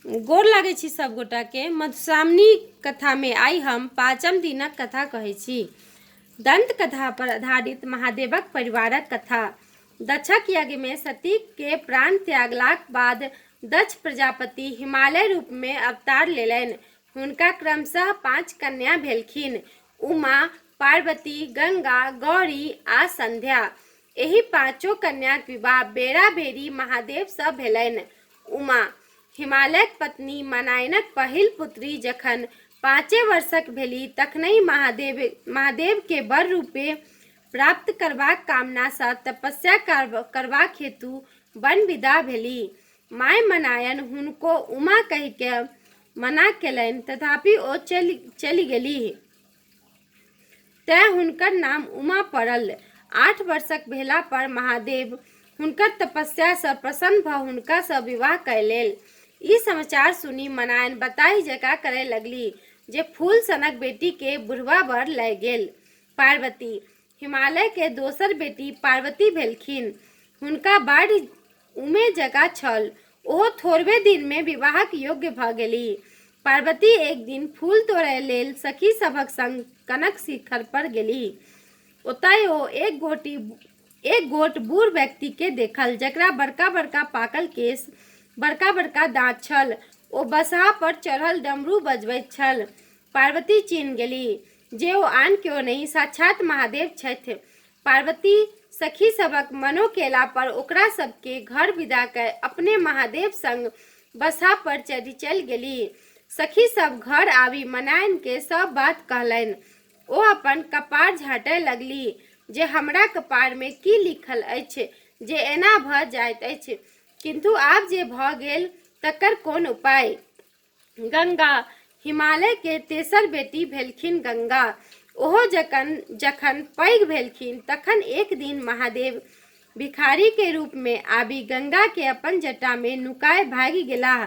गोर लागै छी सब गोटा के। मधुश्रावणी कथा में आई हम पाँचम दिनक कथा कहै छी। दंत कथा पर आधारित महादेवक परिवारक कथा। दक्षक यज्ञ में सती के प्राण त्यागलाक बाद दक्ष प्रजापति हिमालय रूप में अवतार लेलनि। हुनका क्रमशः 5 कन्या भेलखिन: उमा, पार्वती, गंगा, गौरी आ संध्या। एहि 5 कन्याक विवाह बेरा बेरी महादेव सँ भेलनि। उमा हिमालयक पत्नी मनायनक पहिल पुत्री जखन 5 वर्षक भेली तखनहि महादेव के वर रूपे प्राप्त करबाक कामना सँ तपस्या करबाक हेतु वन विदा भेली। माय मनायन हुनको उमा कहि के मना केलनि, तथापि ओ चलि गेलीह, तें हुनकर नाम उमा पड़ल। 8 वर्षक भेला पर महादेव हुनकर तपस्या सँ प्रसन्न भ हुनका सँ विवाह कयलेल। ई समाचार सुनी मनायन बताही जकाँ करय लगली जे फूल सनक बेटी के बुढ़वा वर लय गेल। पार्वती हिमालय के दोसर बेटी पार्वती भेलखिन। हुनका बाढ़ि उमे जकाँ छल, ओहो थोड़बे दिन में विवाहक योग्य भ गेली। पार्वती एक दिन फूल तोड़य लेल सखी सभक संग कनक शिखर पर गेली। ओतय ओ एक गोट बूढ़ व्यक्ति के देखल, जकरा बड़का बड़का पाकल केश, बड़का बड़का दांत छल। ओ बसहा पर चढ़ल डमरू बजबैत छल। पार्वती चिन्ह गेली जे ओ आन केओ नहीं, साक्षात महादेव छथि। पार्वती सखी सबक मनो केला पर ओकरा सबके घर विदा कय अपने महादेव संग बसहा पर चढ़ि चलि गेली। सखी सब घर आबि मनायन के सब बात कहलनि। ओ अपन कपार झाँटय लगली जे हमरा कपार में की लिखल अछि जे एना भ जाइत अछि, किंतु आब जे भ गेल तकर कोन उपाय। गंगा हिमालय के तेसर बेटी भेलखिन। गंगा ओहो जखन पैघ भेलखिन तखन एक दिन महादेव भिखारी के रूप में आबि गंगा के अपन जटा में नुकाय भागि गेलाह।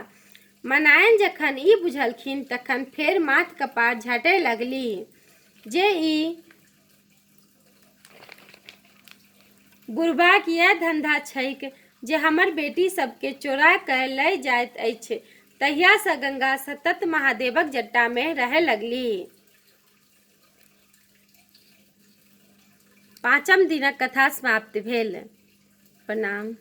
मनायन जखन ई बुझलखिन तखन फेर माथ कपार झाँटय लगली जे ई बुढ़बाक इएह धंधा छैक जे हमर बेटी सबके चोरा कय लय जाइत अछि। तहिया सँ गंगा सतत महादेवक जटा में रहय लगली। पाँचम दिनक कथा समाप्त भेल। प्रणाम।